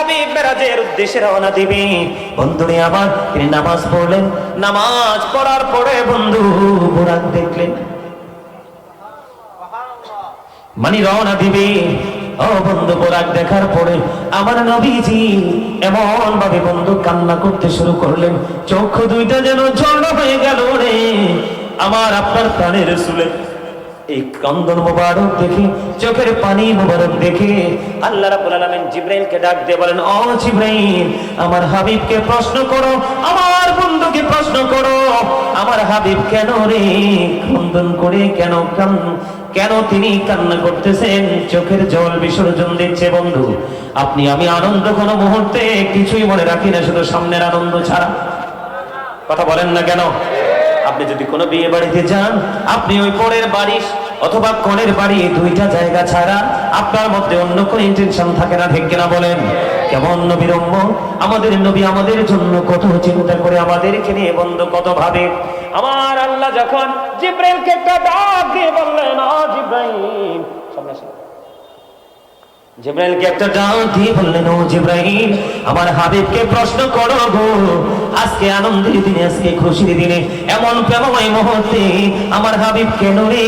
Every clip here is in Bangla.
হাবিব মেরাজের উদ্দেশ্যে রওনা দিবে। বন্ধুরে আমার, তিনি নামাজ পড়লেন। নামাজ পড়ার পরে বন্ধু বুরাক দেখলেন, মানে রওনা দিবে। ও বন্ধু, বুরাক দেখার পরে আমার নবীজি এমন ভাবে বন্ধু কান্না করতে শুরু করলেন, চক্ষু দুইটা যেন ঝর্ণা হয়ে গেল রে। আমার আপনার প্রাণের রাসূলের এই ক্রন্দন মোবারক দেখে, চোখের পানি মোবারক দেখে আল্লাহ রাব্বুল আলামিন জিবরাইলকে ডাক দিয়ে বলেন, ও জিবরাইল, আমার হাবিবকে প্রশ্ন করো, আমার বন্ধুকে প্রশ্ন করো, আমার হাবিব কেন রে ক্রন্দন করে, কেন তিনি কান্না করতেছেন, চোখের জল বিসর্জন দিচ্ছে। বন্ধু, আপনি আমি আনন্দ কোনো মুহূর্তে কিছুই মনে রাখি না, শুধু সামনের আনন্দ ছাড়া। কথা বলেন না কেন? আপনি যদি কোনো বিয়ে বাড়িতে যান, আপনি ওই পরের বাড়ি অথবা কনের বাড়ি, দুইটা জায়গা ছাড়া আপনার মধ্যে অন্য কোনো ইন্টেনশন থাকে না, ঠিক কিনা বলেন? কেমন নবীর উম্মত, আমাদের নবী আমাদের জন্য কত চিন্তা করে, আমাদেরকে নিয়ে বন্ধু কত ভাবে। আমার আল্লাহ যখন জিবরাইলকে একটা ডাক দিয়ে বললেন, ও জিবরাইল, সামনে আসুন। জিবরাইলকে একটা ডাক দিয়ে বললেন, ও জিবরাইল, আমার হাবিবকে প্রশ্ন করো গো, আজকে আনন্দের দিনে, আজকে খুশির দিনে, এমন প্রেমময় মুহূর্তে আমার হাবিব কেন রে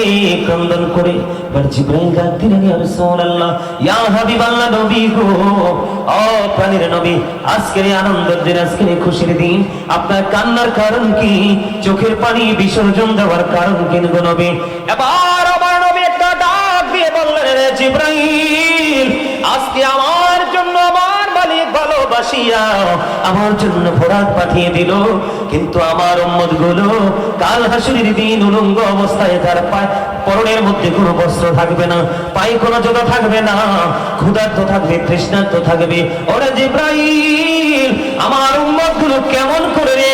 ক্রন্দন করে? এবার জিবরাইল ডাক দিলেন, ইয়া রাসূলুল্লাহ, ইয়া হাবিবাল্লাহ, নবী গো, ও প্রাণের নবী, আজকের এই আনন্দের দিন, আজকের এই খুশির দিন, আপনার কান্নার কারণ কি? চোখের পানি বিসর্জন দেওয়ার কারণ কি গো নবী? এবার আমার নবী একটা ডাক দিয়ে বললেন, রে জিবরাইল, আজকে আমার জন্য আমার মালিক ভালোবাসিয়া আমার জন্য ফোরাক পাঠিয়ে দিল, কিন্তু আমার উম্মত গুলো কাল হাসরের দিন উলঙ্গ অবস্থায়, তার পরনের মধ্যে কোনো বস্ত্র থাকবে না, পায়ে কোনো জোড়া থাকবে না, ক্ষুধার্ত থাকবে, তৃষ্ণার্ত থাকবে। ওরে জিবরাইল, আমার উম্মত গুলো কেমন করে রে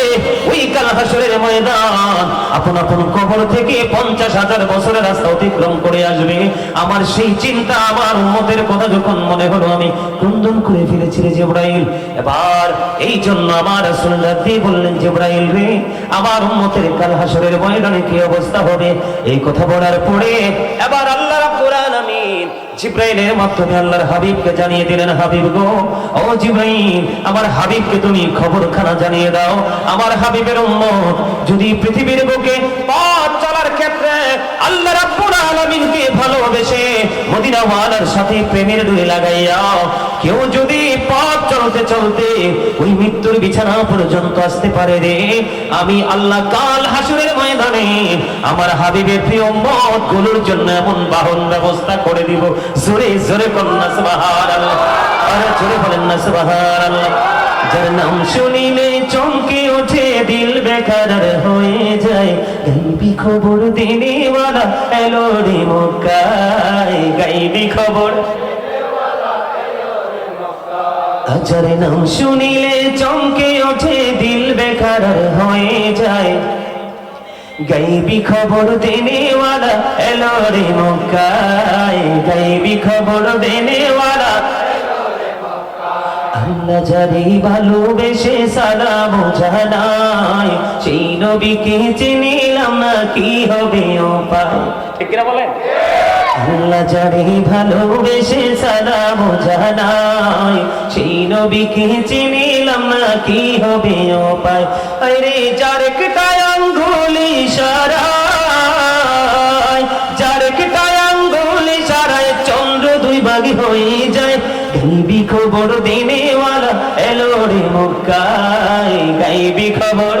ওই কাল হাসরের ময়দান আপন আপন কবর থেকে 50,000 বছরের রাস্তা অতিক্রম করে আসবে? আমার সেই চিন্তা, আমার উম্মতের কথা যখন মনে হলো, আমি ক্রন্দন করে ফেলেছি রে জিবরাইল। এবার এই জন্য আমার রাসূলুল্লাহ দিয়ে বললেন, জিবরাইল রে, আমার উম্মতের কাল হাসরের ময়দানে কি অবস্থা হবে? এই কথা বলার পরে এবার আল্লাহ রাব্বুল আলামিন জিবরাইলের মাধ্যমে আল্লাহর হাবিবকে জানিয়ে দিলেন, হাবিব গো, ও জিবরাইল, আমার হাবিবকে তুমি খবরখানা জানিয়ে দাও, আমার হাবিবের উম্মত যদি পৃথিবীর বুকে পথ চলার ক্ষেত্রে আল্লাহ রাব্বুল আলামিনকে ভালোবেসে মদিনা ওয়ালার সাথে প্রেমের ডুরি লাগাইয়া কেউ যদি পথ চলতে চলতে ওই মৃত্যুর বিছানা পর্যন্ত আসতে পারে রে, আমি আল্লাহ কাল হাসরের ময়দানে আমার হাবিবের প্রিয় উম্মত গুলোর জন্য এমন বাহন ব্যবস্থা করে দিব। জোরে জোরে কন্যা সুবহানাল্লাহ, আরে জোরে বলেন না সুবহানাল্লাহ। যার নাম শুনিলে চমকে ওঠে, দিল বেকরার হয়ে যায়, গাইবি খবর দিনেওয়ালা এলো রে মক্কায়, গাইবি খবর। যার নাম শুনিলে চমকে ওঠে, দিল বেকরার হয়ে যায়, গাইবি খবর দেনেওয়ালা এলো রে মক্কায়, গাইবি খবর দেনেওয়ালা। আল্লাহ যারে ভালোবেসে সালাম জানাই, সেই নবীকে চিনিলাম না, কি হবে উপায়? ঠিক কিনা বলেন? আল্লাহ যারে ভালোবেসে সালাম জানাই, সেই নবীকে চিনিলাম না, কি হবে উপায়? আরে যার একটা আঙ্গুল ইশারায়, যার একটা আঙ্গুল ইশারায় চন্দ্র দুই ভাগ হয়ে যায়, গাইবি খবর দিনেওয়ালা এলো রে মক্কায়, গাইবি খবর।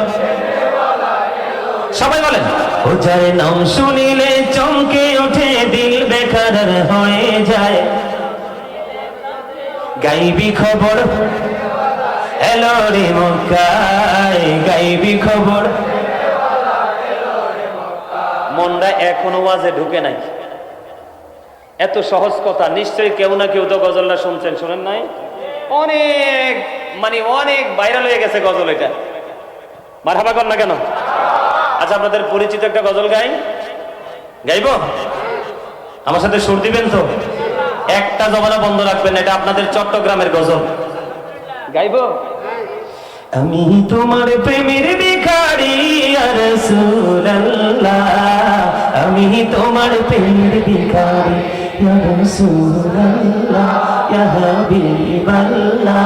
সবাই বলেন, ও যার নাম শুনিলে চমকে ওঠে, দিল বেকরার হয়ে যায়, গাইবি খবর এলো রে মক্কায়, গাইবি খবর। মনটা এখনো ওয়াজে ঢুকে নাই। এত সহজ কথা, নিশ্চয়ই কেউ না কেউ তো গজলটা শুনছেন, শুনেন নাই? অনেক অনেক ভাইরাল হয়ে গেছে গজল, এটা মারহাবা কর না কেন? আচ্ছা, আপনাদের পরিচিত একটা গজল গাইব? আমার সাথে সুর দিবেন তো? একটা জবানা বন্ধ রাখবেন, এটা আপনাদের চট্টগ্রামের গজল। গাইব? আমি তোমার প্রেমের ভিখারি ইয়া রাসূলুল্লাহ, আমি তোমার প্রেমের ভিখারি ইয়া রাসূলুল্লাহ ইয়া হাবিবাল্লাহ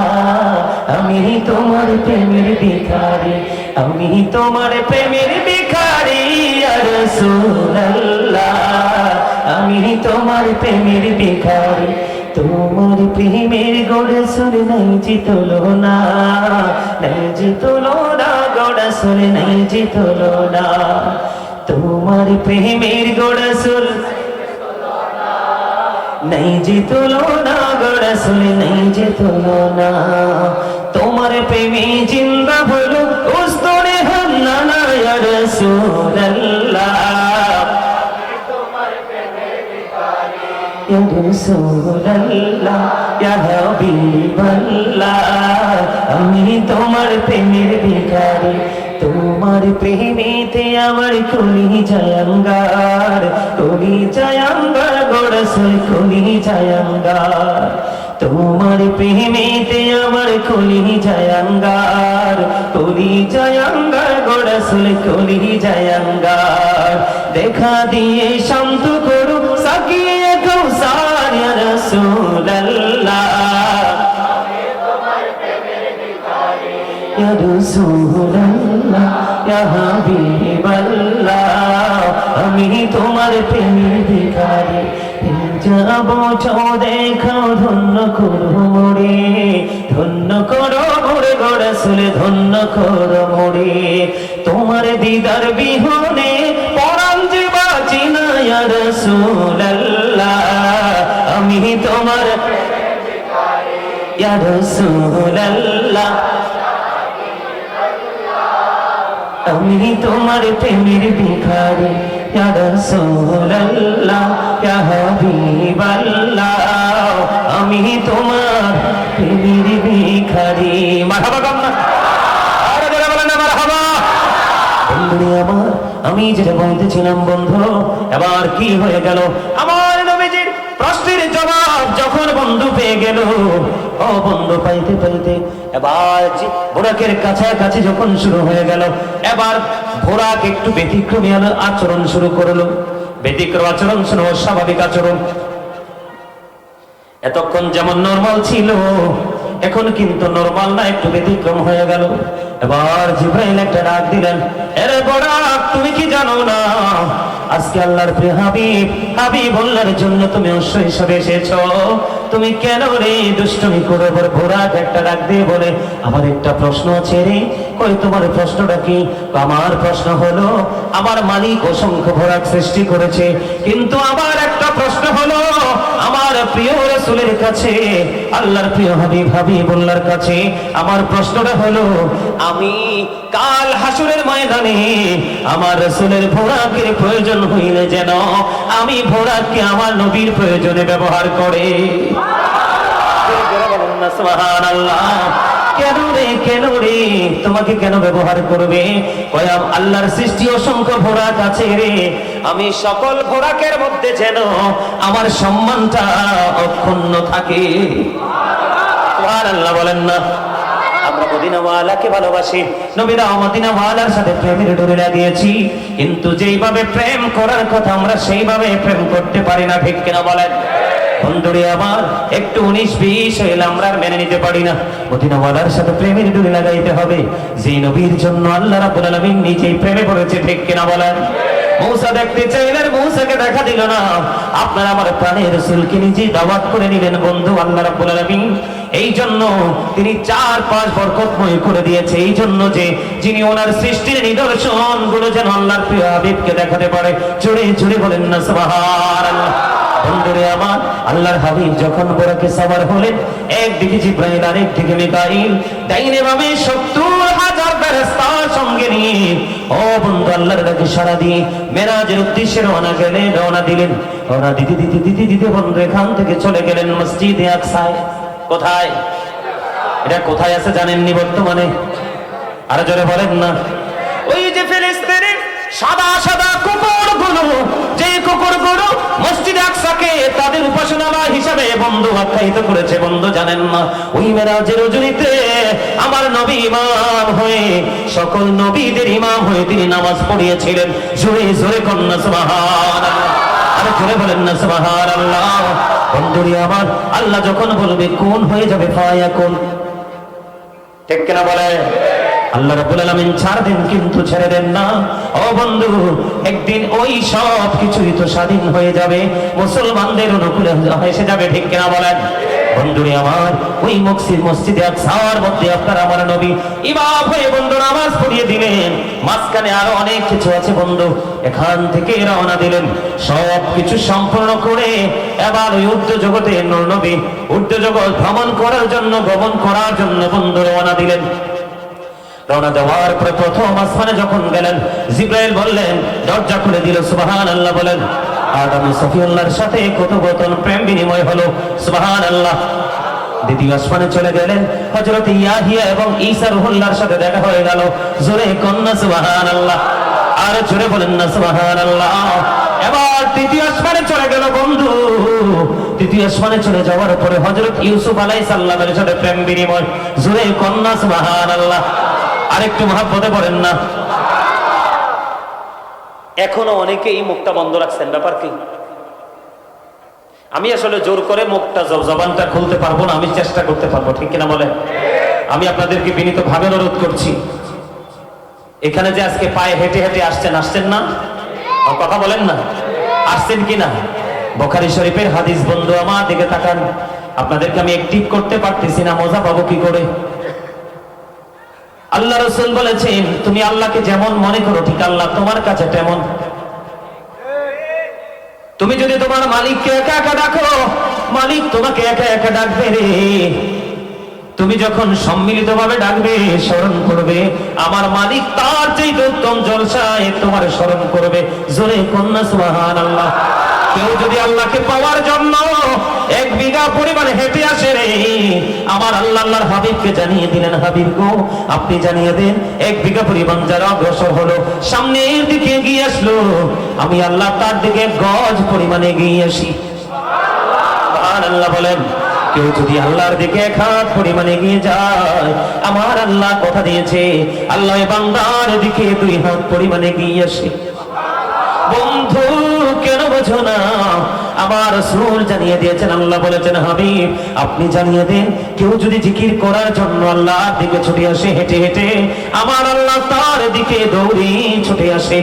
আমি তোমার প্রেমের ভিখারি আমি তোমার প্রেমের ভিখারি ইয়া রাসূলুল্লাহ আমি তোমার প্রেমের ভিখারি তোমার প্রেমের গড়ে সুরে নাই জিতলো না নাই জিতলো না গড়ে সুরে নাই জিতলো না তোমার প্রেমের গড়ে সুর নাই জিতলো না গড়ে সুরে নাই জিতলো না তোমার প্রেমে জিন্দা হলো উস্তরে হল্লা না ইয়া রাসূলুল্লাহ ইয়া রাসূলুল্লাহ ইয়া হাবিবাল্লাহ আমি তোমার প্রেমের ভিখারি তোমার প্রেমেতে আমার কলি জায়াঙ্গার গোড়াসুর কলি জায়াঙ্গার তোমার প্রেমেতে আমার কলি জায়াঙ্গার গোড়াসুর কলি জায়াঙ্গার দেখা দিয়ে শান্ত করো সাকিয়ে কৌসার ইয়া রাসূলুল্লাহ ইয়া রাসূলুল্লাহ ইয়া হাবিবাল্লাহ আমি তোমার প্রেমের ভিখারি যাব দেখাও ধন্য করো মোরে গোড়াসুরে ধন্য করো মোরে তোমার দিদার বিহনে পরাণ যে বাঁচি না ইয়া রাসূলুল্লাহ আমি তোমার ইয়া রাসূলুল্লাহ আমি তোমার প্রেমের ভিখারি ইয়া রাসূলুল্লাহ ইয়া হাবিবাল্লাহ আমি তোমার প্রেমের ভিখারি মারহাবা কামনা আরে যারা বলেন না মারহাবা বন্ধু আমার আমি যেটা বলতেছিলাম বন্ধু এবার কি হয়ে গেল আমার নবীজির প্রশ্নের জবাব যখন বন্ধু পেয়ে গেল ও বন্ধু পাইতে পাইতে এবার বোরাকের কাছাকাছি যখন শুরু হয়ে গেল এবার বোরাক একটু ব্যতিক্রমী আচরণ শুরু করলো ব্যতিক্রম আচরণ শুরু স্বাভাবিক আচরণ এতক্ষণ যেমন নরমাল ছিল এখন কিন্তু নরমাল না একটু ব্যতিক্রম হয়ে গেল এবার জিবরাইল একটা ডাক দিলেন আরে বোরাক তুমি কি জানো না আজকে আল্লাহর প্রিয় হাবিব আল্লাহর জন্য তুমি অশ্ব হিসেবে এসেছো তুমি কেন রে দুষ্টুমি করে বোরাক একটা ডাক দিয়ে বলে আমার একটা প্রশ্ন আছে রে কই তোমার প্রশ্নটা কি আমার প্রশ্ন হলো আমার মালিক অসংখ্য বোরাক সৃষ্টি করেছে কিন্তু আমার একটা প্রশ্ন হলো আমার প্রিয় রাসূলের কাছে আল্লাহর প্রিয় হাবিবুল্লাহর কাছে আমার প্রশ্নটা হলো আমি কাল হাসরের ময়দানে আমার রাসূলের বোরাকের প্রয়োজন হইলে যেন আমি বোরাককে আমার নবীর প্রয়োজনে ব্যবহার করে সুবহানাল্লাহ কেন রে তোমাকে কেন ব্যবহার করবে কয়াম আল্লাহর সৃষ্টি অসংখ্য বোরাক আছে রে আমি সকল বোরাকের মধ্যে যেন আমার সম্মানটা অক্ষুণ্ণ থাকে সুবহানাল্লাহ বলেন না আমরা মদিনাওয়ালাকে ভালোবাসি নবীরা মদিনাওয়ালার সাথে প্রেমের ডোরে লাগিয়েছি কিন্তু যেইভাবে প্রেম করার কথা আমরা সেইভাবে প্রেম করতে পারি না ঠিক কিনা বলেন বন্ধুরে আমার একটু 19-20 হইলে আমরা আর মেনে নিতে পারি না মদিনাওয়ালার সাথে প্রেমের ডোরে লাগাইতে হবে যে নবীর জন্য আল্লাহ রাব্বুল আলামিন নিজেই প্রেমে পড়েছে ঠিক কিনা বলেন মূসা দেখতে চাইলেন মূসাকে দেখা দিল না আপনারা আমার প্রাণের রাসূলকে নিজে দাওয়াত করে নিলেন বন্ধু আল্লাহ রাব্বুল আলামিন এই জন্য তিনি 4-5 বরকতময় করে দিয়েছে এই জন্য যে যিনি ওনার সৃষ্টির নিদর্শন গুলো যেন আল্লাহর প্রিয় হাবিবকে দেখাতে পারে জোরে জোরে বলেন না সুবহানাল্লাহ বন্ধুরে আমার আল্লাহর হাবিব যখন বোরাকে সওয়ার হলেন একদিকে জিবরাইল আরেকদিকে মিকাইল ডাইনে বামে 70,000 ফেরেশতা সঙ্গে নিয়ে ও বন্ধু আল্লাহর ডাকে সাড়া দিয়ে মেরাজের উদ্দেশ্যে রওনা দিলেন রওনা দিতে বন্ধু এখান থেকে চলে গেলেন মসজিদে আকসায় কোথায় এটা কোথায় আছে জানেননি বর্তমানে আরো জোরে বলেন না ওই যে ফিলিস্তিনে সাদা সাদা কুকুরগুলো যে কুকুরগুলো মসজিদে আকসাকে তাদের উপাসনালয় হিসেবে বন্ধু আখ্যায়িত করেছে বন্ধু জানেন না ওই মেরাজের রজনীতে আমার নবী ইমাম হয়ে সকল নবীদের ইমাম হয়ে তিনি নামাজ পড়িয়েছিলেন জোরে জোরে কন্যা সুবহানাল্লাহ আর জোরে বলেন না সুবহানাল্লাহ। বন্ধুরি আমার, আল্লাহ যখন বলবে কোন হয়ে যাবে ফায়াকুন, ঠিক কিনা বলে? আল্লাহ রাব্বুল আলামিন ছাড় দেন কিন্তু ছেড়ে দেন না। ও বন্ধু, একদিন ওই সব কিছুই তো স্বাধীন হয়ে যাবে, মুসলমানদের অনুকূলে এসে যাবে, ঠিক কিনা বলেন? বন্ধুরে আমার, ওই মসজিদে আকসার মধ্যে আপনার আমার নবী ইমাম হয়ে বন্ধু নামাজ পড়িয়ে দিলেন। মাঝখানে আরো অনেক কিছু আছে বন্ধু, এখান থেকে রওনা দিলেন। সব কিছু সম্পূর্ণ করে এবার ওই ঊর্ধ্ব জগতে নূর নবী ঊর্ধ্ব জগৎ ভ্রমণ করার জন্য বন্ধু রওনা দিলেন। রওনা দেওয়ার পরে প্রথম আসমানে যখন গেলেন, জিবরাইল বললেন, দরজা খুলে দিল। সুবহানাল্লাহ বলেন। আদম সফিউল্লাহর সাথে কথোপকথন প্রেম বিনিময় হলো। সুবহানাল্লাহ। দ্বিতীয় আসমানে চলে গেলেন, হযরত ইয়াহিয়া এবং ঈসা রূহুল্লাহর সাথে দেখা হয়ে গেল। জোরে কন্না সুবহানাল্লাহ, আর জোরে বলেন না সুবহানাল্লাহ। এবার তৃতীয় আসমানে চলে গেল বন্ধু। তৃতীয় আসমানে চলে যাওয়ার পরে হযরত ইউসুফ আলাইহিস সালামের সাথে প্রেম বিনিময়। জোরে কন্না সুবহানাল্লাহ। আরেকটু মহব্বতে বলেন না। এখনো অনেকেই মুখটা বন্ধ রাখছেন, ব্যাপার কি? আমি আসলে জোর করে মুখটা জবানটা খুলতে পারবো না, আমি চেষ্টা করতে পারবো, ঠিক কিনা বলে? আমি আপনাদেরকে বিনীত ভাবে অনুরোধ করছি, এখানে যে আজকে পায়ে হেঁটে হেঁটে আসছেন না? কথা বলেন না, আসছেন কিনা? বুখারী শরীফের হাদিস বন্ধু আমার দিকে তাকান। আপনাদেরকে আমি অ্যাক্টিভ করতে পারতেছি না, মজা পাবো কি করে? আল্লাহ রাসূল বলেছেন, তুমি আল্লাহকে যেমন মনে করো ঠিক আল্লাহ তোমার কাছে তেমন। তুমি যদি তোমার মালিককে একা একা ডাকো, মালিক তোমাকে একা একা ডাকবে রে। তুমি যখন সম্মিলিতভাবে ডাকবে, স্মরণ করবে, আমার মালিক তার চেয়ে উত্তম জলসায় তোমার স্মরণ করবে। জোরে কন্যা সুবহানাল্লাহ। কেউ যদি আল্লাহকে পাওয়ার জন্য 1 বিঘা পরিমাণে হেঁটে আসে রে, আমার আল্লাহর হাবিবকে জানিয়ে দিলেন, হাবিব গো আপনি জানিয়ে দেন 1 বিঘা পরিমাণ যারা অগ্রসর হলো, সামনের দিকে এগিয়ে আসলো, আমি আল্লাহ তার দিকে গজ পরিমাণে এগিয়ে আসি। সুবহানাল্লাহ বলেন। কেউ যদি আল্লাহর দিকে 1 হাত পরিমাণে এগিয়ে যায়, আমার আল্লাহ কথা দিয়েছে আল্লাহ বান্দার দিকে 2 হাত পরিমাণে এগিয়ে আসে। বন্ধু কেন বোঝো না? আমার রাসূল জানিয়ে দিয়েছেন, আল্লাহ বলেছেন হাবিব আপনি জানিয়ে দেন, কেউ যদি জিকির করার জন্য আল্লাহর দিকে ছুটে আসে হেঁটে হেঁটে, আমার আল্লাহ তার দিকে দৌড়ে ছুটে আসে।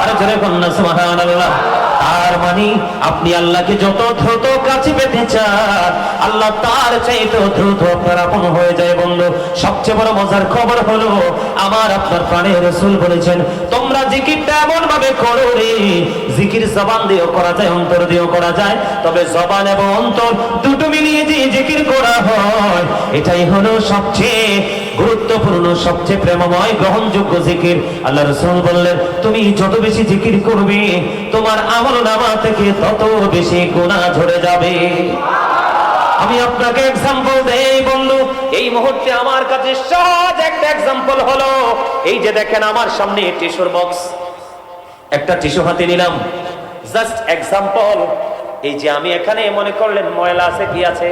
আর জোরে কন্যা সুবহানাল্লাহ। আর মানে আপনি আল্লাহকে যত দ্রুত কাছে পেতে চান, আল্লাহ তার চাইতে দ্রুত আপনার আপন হয়ে যায় বন্ধু। সবচেয়ে বড় মজার খবর হলো, আমার আপনার প্রাণের রাসূল বলেছেন, তোমরা জিকিরটা এমন ভাবে করো রে, জিকির জবান দিয়েও করা যায়, অন্তর দিয়েও করা যায়, তবে জবান এবং অন্তর দুটো মিলিয়ে যে জিকির করা হয়, এটাই হলো সবচেয়ে গুরুত্বপূর্ণ, সবচেয়ে প্রেমময় গ্রহণযোগ্য জিকির। আল্লাহ রাসূল বললেন, তুমি যত বেশি জিকির করবে, তোমার আমলনামা থেকে তত বেশি গুনাহ ঝরে যাবে। আমি আপনাকে एग्जांपल দেই বন্ধু, এই মুহূর্তে আমার কাছে সহজ একটা एग्जांपल হলো, এই যে দেখেন আমার সামনে টিস্যুর বক্স, একটা টিস্যু হাতে নিলাম, জাস্ট एग्जांपल। এই যে আমি এখানে মনে করলেন ময়লা আছে, কি আছে,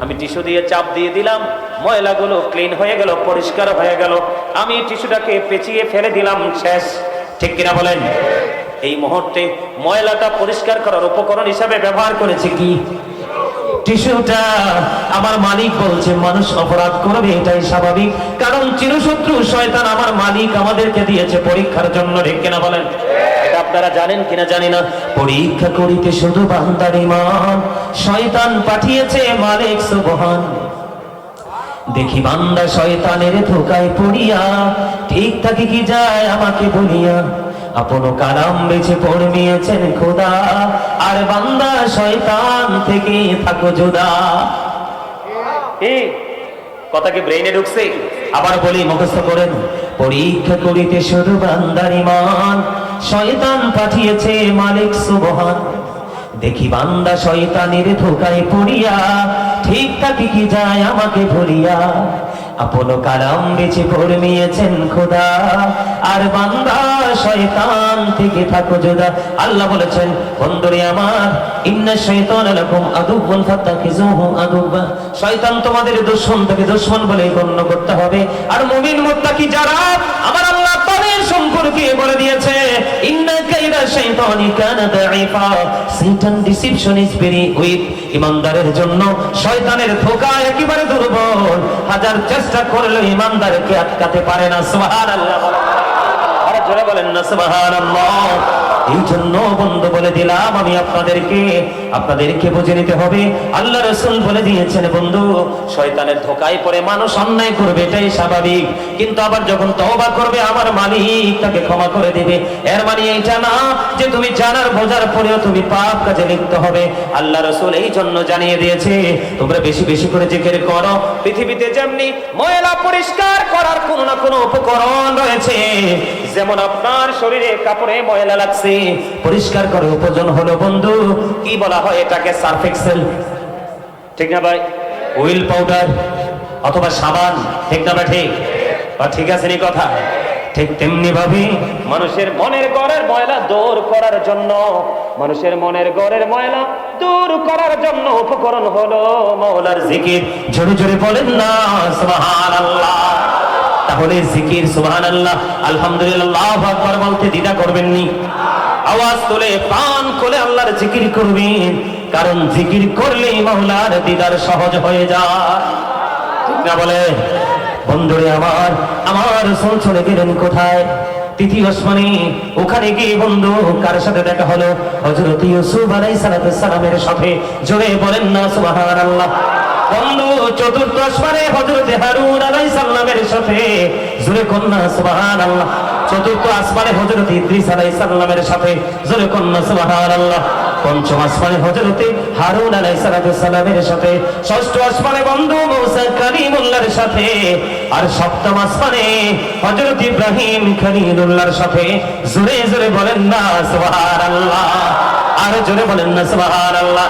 আমি টিস্যু দিয়ে চাপ দিয়ে দিলাম, ময়লাগুলো ক্লিন হয়ে গেল, পরিষ্কার হয়ে গেল, আমি টিস্যুটাকে পেঁচিয়ে ফেলে দিলাম, শেষ, ঠিক কিনা বলেন? এই মুহূর্তে ময়লাটা পরিষ্কার করার উপকরণ হিসাবে ব্যবহার করেছে কি? টিস্যুটা। আমার মালিক বলছে মানুষ অপরাধ করবে, এটাই স্বাভাবিক, কারণ চিরশত্রু শয়তান আমার মালিক আমাদেরকে দিয়েছে পরীক্ষার জন্য, ঠিক কিনা বলেন? এটা আপনারা জানেন কিনা জানি না। পরীক্ষা করিতে শুধু বান্দার ঈমান, শয়তান পাঠিয়েছে মালিক সুবহান। দেখি বান্দা শয়তানের ধোকায় পড়িয়া, ঠিক থাকে কি যায় আমাকে বলিয়া, আপন কালাম বেছে পড়মিয়েছেন খোদা, আর বান্দা শয়তান থেকে থাকো জুদা। এই কথা কি ব্রেইনে ঢুকছে? আবার বলি, মুখস্থ করেন। পরীক্ষা করিতে শুধু বান্দার ঈমান, শয়তান পাঠিয়েছে মালিক সুবহান। দেখি বান্দা শয়তানের ধোকায় পড়িয়া, ঠিক থাকে কি যায় আমাকে ভুলিয়া, আপন কালাম বেঁচে ফরমিয়েছেন খোদা, আর বান্দা শয়তান থেকে থাকো জুদা। আল্লাহ বলেছেন বন্ধুরে আমার, ইন্না শাইতানা লাকুম আদুউন ফাত্তাখিযুহু আদুওয়া, শয়তান তোমাদের দুশমন, থেকে দুশমন বলে গণ্য করতে হবে। আর মুমিন মুত্তাকি যারা, আমার আল্লাহ তাদের সম্পর্কে বলে দিয়েছে ইন্না কাইদা শাইতানি কানা দাঈফা, শয়তান ডিসিপশন ইজ ভেরি উইক। ইমানদারের জন্য শয়তানের ধোঁকা একেবারে দুর্বল, হাজার চেষ্টা করলেও ইমানদারকে আটকাতে পারে না। সুবহানাল্লাহ, আর জোরে বলেন না সুবহানাল্লাহ। এই জন্য বন্ধু বলে দিলাম আমি আপনাদেরকে বুঝে নিতে হবে। আল্লাহ রাসূল বলে দিয়েছেন বন্ধু, শয়তানের ধোঁকায় পড়ে মানুষ অন্যায় করবে, এটাই স্বাভাবিক, কিন্তু আবার যখন তওবা করবে আমার মালিক তাকে ক্ষমা করে দিবে। এর মানে এইটা না যে তুমি জানার বোঝার পরেও তুমি পাপ কাজে লিপ্ত হবে। আল্লাহ রাসূল এই জন্য জানিয়ে দিয়েছে তোমরা বেশি বেশি করে জিকির করো। পৃথিবীতে যেমনি ময়লা পরিষ্কার করার কোনো না কোনো উপকরণ রয়েছে, যেমন আপনার শরীরে কাপড়ে ময়লা লাগছে, পরিষ্কার করার উপকরণ হলো বন্ধু, কি বলা হয় এটাকে? সার্ফ এক্সেল, ঠিক না ভাই? হুইল পাউডার অথবা সাবান, ঠিক না ভাই? ঠিক আছে নি কথা? ঠিক তেমনি ভাবে মানুষের মনের ঘরের ময়লা দূর করার জন্য, মানুষের মনের ঘরের ময়লা দূর করার জন্য উপকরণ হলো মাওলার জিকির। জোরে জোরে বলেন না সুবহানাল্লাহ। তাহলে জিকির সুবহানাল্লাহ আলহামদুলিল্লাহ আল্লাহু আকবার বলতে দ্বিধা করবেন নি, আওয়াজ তুলে প্রাণ খুলে আল্লাহর জিকির করবেন, কারণ জিকির করলে মাওলার দিদার সহজ হয়ে যায়, ঠিক না বলে? বন্ধুরে আমার রাসূল চলে গেলেন কোথায়? তৃতীয় আসমানে। ওখানে গিয়ে বন্ধু কার সাথে দেখা হলো? হযরত ইউসুফ আলাইহিস সালামের সাথে। জোরে বলেন না সুবহানাল্লাহ। বন্ধু চতুর্থ আসমানে হযরত হারুন আলাইহিস সালামের সাথে। জোরে কন্যা সুবহানাল্লাহ। চতুর্থ আসমানে হযরত ইদ্রিস আলাইহিস সালামের সাথে। জোরে কন্যা সুবহানাল্লাহ। পঞ্চম আসমানে হযরত হারুন আলাইহিস সালামের সাথে। ষষ্ঠ আসমানে বন্ধু মুসা কালিমুল্লাহর সাথে। আর সপ্তম আসমানে হযরত ইব্রাহিম খলিলুল্লাহর সাথে। জোরে জোরে বলেন না সুবহানাল্লাহ, আর জোরে বলেন না সুবহানাল্লাহ।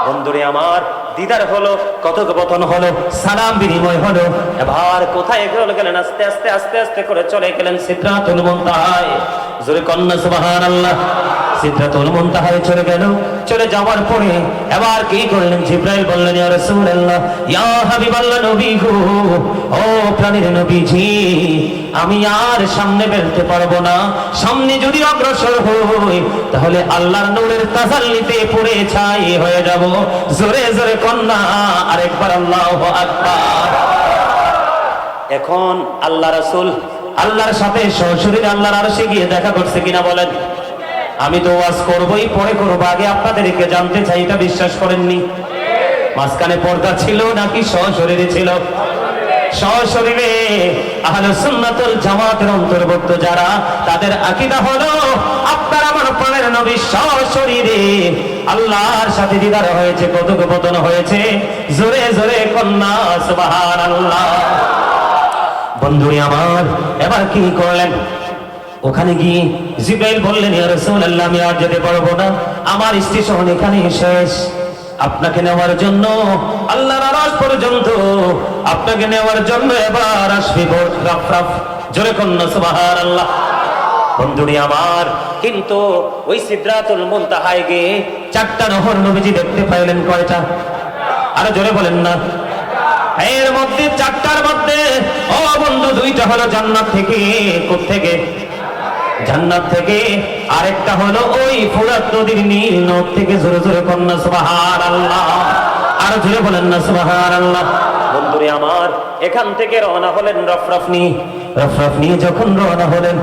বন্ধুরে আমার দিদার হলো, কথোপকথন হলো, সালাম বিনিময় হলো। এবার কোথায় গেলেন? আস্তে আস্তে আস্তে আস্তে করে চলে গেলেন সিদরাতুল মুনতাহায়। জোরে কন্যা সুবহানাল্লাহ। সিদরাতুল মুনতাহায় চলে গেল। চলে যাওয়ার পরে এবার কি করলেন? জিবরাইল বললেন ইয়া রাসূলুল্লাহ, ইয়া হাবিবাল্লাহ, নবী গো, ও প্রাণের নবীজি, আমি আর সামনে বেরোতে পারবো না। সামনে যদি অগ্রসর হই তাহলে আল্লাহর নূরের তাজাল্লিতে পড়ে ছাই হয়ে যাব। জোরে জোরে কন্যা আরেকবার আল্লাহু আকবার। এখন আল্লাহ রাসূল আল্লাহর সাথে সরাসরি আল্লাহর আরশে গিয়ে দেখা করছে কিনা বলেন? আমি তো ওয়াজ করবই, পরে করবো, আগে আপনাদেরকে জানতে চাই, এটা বিশ্বাস করেননি? মাঝখানে পর্দা ছিল নাকি সশরীরে ছিল? সশরীরে। আহলুস সুন্নাতুল জামাতের অন্তর্ভুক্ত যারা, তাদের আকীদা হলো আপনার আমার প্রাণের নবী সশরীরে আল্লাহর সাথে দিদার হয়েছে, কথোপকথন হয়েছে। জোরে জোরে কন্যা সুবহানাল্লাহ। বন্ধুরে আমার এবার কি করলেন? ওখানে গিয়ে জিবরাইল বললেন ইয়া রাসূলুল্লাহ, আমি আর যেতে পারবো না, আমার স্টেশন এখানে শেষ। আপনাকে নেওয়ার জন্য আল্লাহর আরশ পর্যন্ত, আপনাকে নেওয়ার জন্য এবার আসবে রাফরাফ। জোরে কন্যা সুবহানাল্লাহ। বন্ধুরে আমার কিন্তু ওই সিদরাতুল মুনতাহায় গিয়ে চারটা নহর নবীজি দেখতে পাইলেন। কয়টা? আরো জোরে বলেন না। এর মধ্যে চারটার মধ্যে ও বন্ধু দুইটা হলো জান্নাত থেকে। কোত্থেকে? জান্নাত থেকে। আরেকটা হলো ওই ফুরাত নদীর নীল নদ থেকে। জোরে জোরে কন্যা সুবহানাল্লাহ, আরো জোরে বলেন না সুবহানাল্লাহ। বন্ধুরে আমার এখান থেকে রওনা হলেন রফরফ নিয়ে যখন রওনা হলেন,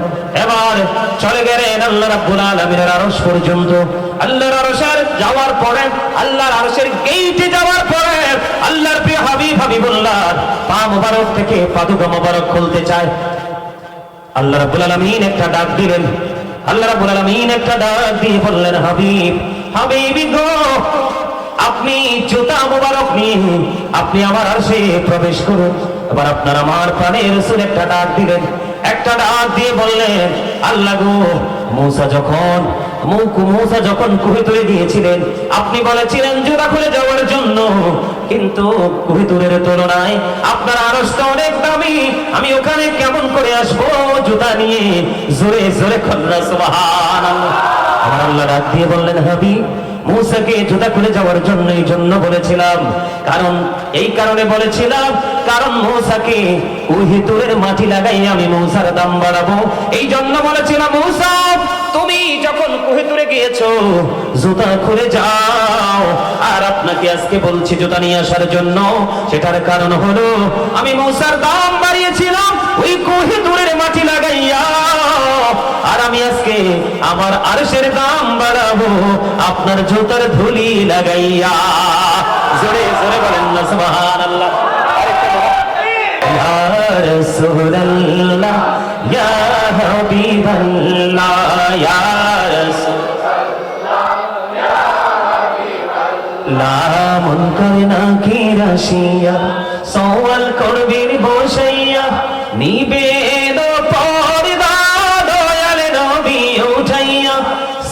এবার চলে গেলেন আল্লাহ রাব্বুল আলামিনের আরশ পর্যন্ত। আল্লাহর আরশের যাওয়ার পরে, আল্লাহর আরশের গেইটে যাওয়ার পরে আল্লাহর প্রিয় হাবিবুল্লাহ পা মোবারক থেকে পাদুকা মোবারক খুলতে চায়। আল্লাহ রাব্বুল আলামিন একটা ডাক দিলেন। আল্লাহ রাব্বুল আলামিন একটা ডাক দিয়ে বললেন, হাবিবি গো, আপনি জুতা মোবারক নিন, আপনি আমার আরশে প্রবেশ করুন। এবার আপনার আমার প্রাণের রাসূল একটা ডাক দিলেন। একটা ডাক দিয়ে বললেন, আল্লাহ গো, মূসা যখন কুহে তুলে দিয়েছিলেন, আপনি বলেছিলেন জুতা খুলে যাওয়ার জন্য, কিন্তু কোহিনূরের তুলনায় আপনার আরশটা অনেক দামি। আমি ওখানে কেমন করে আসবো জুতা নিয়ে? জোরে জোরে কন্যা সুবহানাল্লাহ। আমার আল্লাহ ডাক দিয়ে বললেন, হাবিব মূসাকে জুতা খুলে যাওয়ার জন্য এই জন্য বলেছিলাম, কারণ এই কারণে বলেছিলাম, কারণ মূসাকে কোহিনূরের মাটি লাগাই আমি মূসার দাম বাড়াবো। এই জন্য বলেছিলাম, মূসা তুমি যখন কোহিনূরে গিয়েছো জুতা খুলে যাও। আর আপনাকে আজকে বলছি জুতা নিয়ে আসার জন্য, সেটার কারণ হলো আমি মূসার দাম বাড়িয়েছিলাম ওই কোহিনূরের মাটি লাগাইয়া, আর আমি আজকে আমার আরশের দাম বাড়াবো আপনার জুতার ধুলি লাগাইয়া। জোরে জোরে বলেন না সুবহানাল্লাহ। ইয়া রাসূলুল্লাহ ইয়া হাবিবাল্লাহ ইয়া রাসূলুল্লাহ ইয়া হাবিবাল্লাহ। মন করে না কি রাশিয়া সওয়াল করবি বসাইয়া, নিবেদ পর্দা দয়াল নবী উঠাইয়া,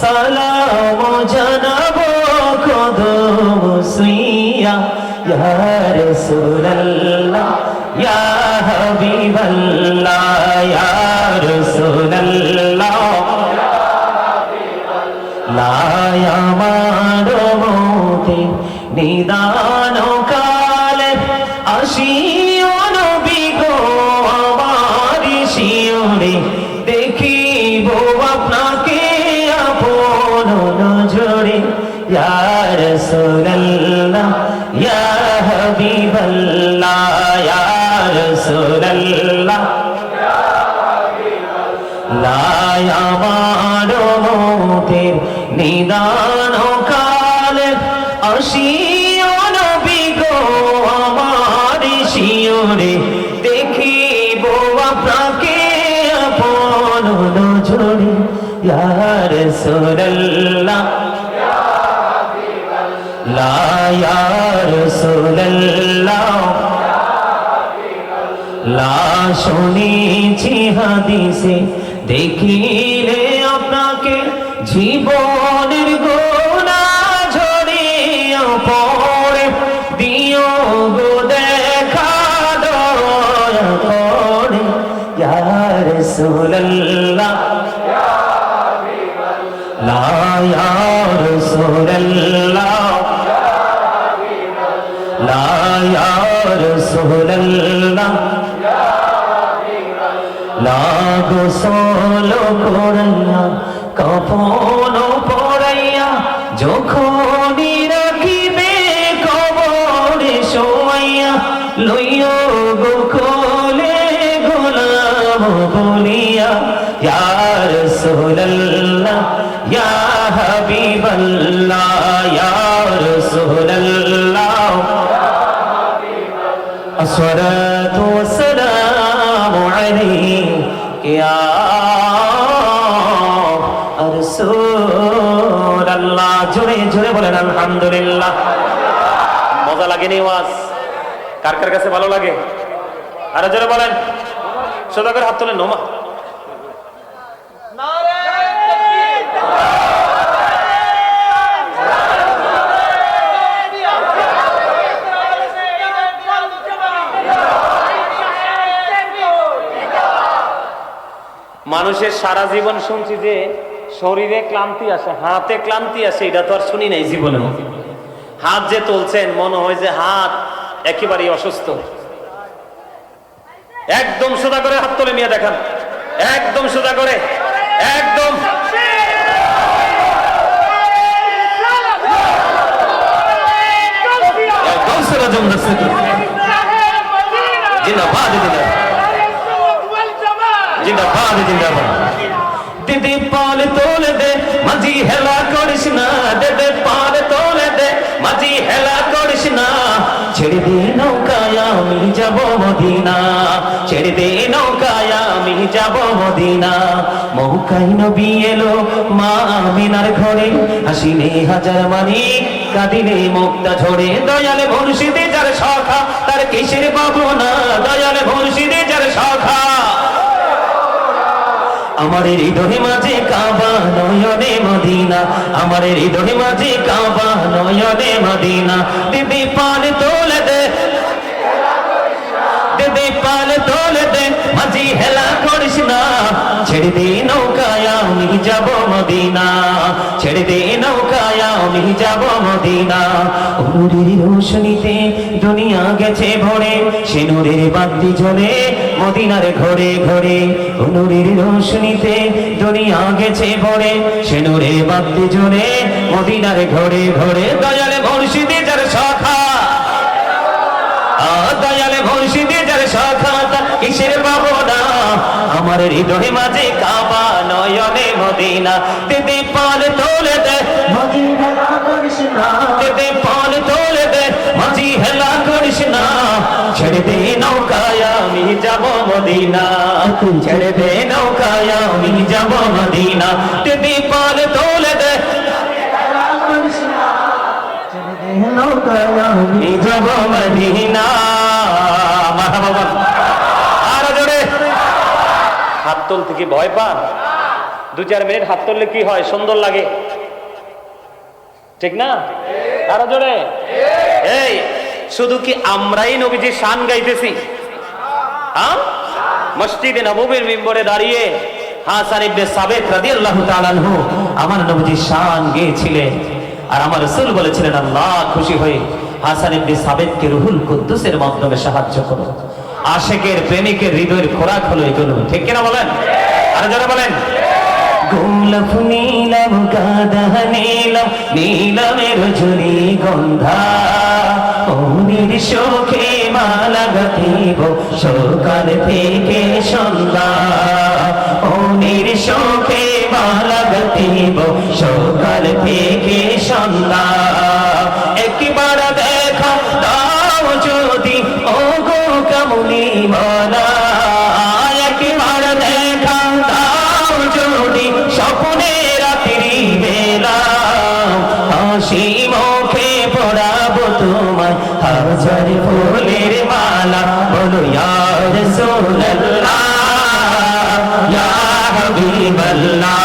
সালাম জানাবো কদম সুইয়া। ইয়া রাসূলুল্লাহ ইয়া হাবিবাল্লাহ ইয়া রাসূলুল্লাহ ইয়া হাবিবাল্লাহ। আমার মতে নিদান কালে আসিও নবী গো আমার শিয়রে, দেখিব আপনাকে আপন নজরে। ইয়া রাসূলুল্লাহ ইয়া হাবিবাল্লাহ ইয়া রাসূলুল্লাহ ইয়া হাবিবাল্লাহ। আমার মতের নিদান কালে আসিও নবী গো আমার শিয়রে, দেখিব আপনাকে আপন নজরে। ইয়া রাসূলুল্লাহ ইয়া হাবিবাল্লাহ ইয়া রাসূলুল্লাহ ইয়া হাবিবাল্লাহ। শুনেছি হাদিসে দেখিলে আপনাকে জীবনের গোনা ঝরিয়া পড়ে, দিও গো দেখা দয়া করে। ইয়া রাসূলুল্লাহ ইয়া হাবিবাল্লাহ ইয়া রাসূলুল্লাহ ইয়া হাবিবাল্লাহ ইয়া রাসূলুল্লাহ ইয়া হাবিবাল্লাহ। গোসল করাইয়া কাফন পরাইয়া যখনই রাখিবে কবরে শোয়াইয়া, লইয়া গো কোলে গোলাম বলিয়া। ইয়া রাসূলুল্লাহ ইয়া হাবিবাল্লাহ ইয়া রাসূলুল্লাহ ইয়া হাবিবাল্লাহ। আসসালাতু ওয়াসসালামু আলাইকা ইয়া রাসূলুল্লাহ। জোরে জোরে বলেন আলহামদুলিল্লাহ। মজা লাগেনি ওয়াজ? কার কার কাছে ভালো লাগে? আরো জোরে বলেন, সোজা করে হাত তোলেন। নোমা মানুষের সারা জীবন শুনছি যে শরীরে ক্লান্তি আসে, হাতে ক্লান্তি আসে, এটা তো আর শুনি নাই জীবনে। হাত যে তুলছেন মনে হয় যে হাত একেবারেই অসুস্থ। একদম সোজা করে হাত তুলে নিয়ে দেখান, একদম সোজা করে, একদম। দিদি পাল তোলে দে মাঝি হেলা করিস না, দিদি পাল তোলে দে মাঝি হেলা করিস না। ছেড়ে দে নৌকায় আমি যাব মদিনা, ছেড়ে দে নৌকায় আমি যাব মদিনা। মৌকায় নবী এলো মা আমিনার ঘরে, হাসিলে হাজার মানি কাঁদিলে মুক্তা ঝরে। দয়ালে মুর্শিদে যার শাখা তার কিসের পাবো না, দয়ালে মুর্শিদে যার শাখা। আমার হৃদয়ে মাঝে কাবা নয়নে মদিনা, আমার হৃদয়ে মাঝে কাবা নয়নে মদিনা। দিদি পাল তোলে দে, দিদি পাল তোলে দে, মাঝি হেলা করিস না, ছেড়ে দে নৌকায় আমি যাব মদিনা, ছেড়ে দে নৌকায় আমি যাব মদিনা। নূরের রোশনীতে দুনিয়া গেছে ভরে, সে নূরের বাতি জ্বলে মদিনার ঘরে ঘরে। নূরের রোশনীতে দুনিয়া গেছে ভরে, সে নূরের বাতি জ্বলে মদিনার ঘরে ঘরে। দয়ালে মুর্শিদে যার শাখা, দয়ালে মুর্শিদে যার শাখা, তার কিসের ভাবনা, আমার হৃদয়ে মাঝে কাবা নয়নে মদিনা। দিদি পাল তোলে দে, মাঝি হেলা করিস না, দিদি পাল তোলে দে, মাঝি হেলা করিস না, ছেড়ে দে নৌকায় আমি যাব মদিনা, ছেড়ে দে নৌকায় আমি যাব মদিনা। দিদি পাল তোলে দে, আমি যাব মদিনা। মারহাবা। আরো জোরে হাত তুলতে কি ভয় পান? 2-4 মিনিট হাত তুললে কি হয়? সুন্দর লাগে, ঠিক না? আরো জোরে। এই শুধু কি আমরাই নবীজির শান গাইতেছি? মসজিদে নববীর মিম্বরে দাঁড়িয়ে হাসান ইবনে সাবিত রাদিয়াল্লাহু তাআলা আনহু আমার নবীজির শান গেয়েছিলেন। আর আমার রাসূল বলেছিলেন, আল্লাহ খুশি হয়ে হাসান ইবনে সাবিতকে রুহুল কুদ্দুসের মাধ্যমে সাহায্য করো। আশিকের প্রেমিকের হৃদয়ের খোরাক হলো এগুলো, ঠিক কিনা বলেন? আর যারা বলেন গোলাপ নীলাম গাঁদা নীলাম, নীলামের রজনীগন্ধা, ওনির শোকে মালা গাঁথিব সকাল থেকে সন্ধ্যা, ওনির শোকে মালা গাঁথিব সকাল থেকে সন্ধ্যা। একবার দেখা দাও যদি ও গো কামলি মালা, একবার দেখা দাও যদি স্বপ্নে রাত্রি বেলা, হাসি মুখে পড়াবো তোমায় হাজার ফুলের মালা। বলো ইয়া রাসূলুল্লাহ, ইয়া হাবিবাল্লাহ,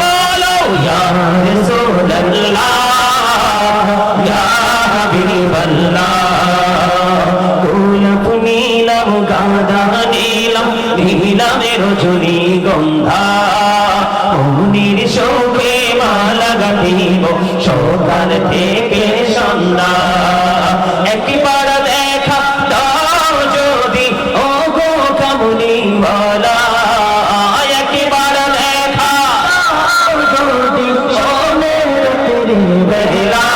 বলো ইয়া রাসূলুল্লাহ, ইয়া হাবিবাল্লাহ। গোলাপ নীলাম গাঁদা নীলাম, নীলামের রজনীগন্ধা, ওনির শোকে মালা গাঁথিব সকাল থেকে সন্ধ্যা। একবার দেখা দাও যদি ও গো কামলি মালা, একবার দেখা দাও যদি সোনের বেলা,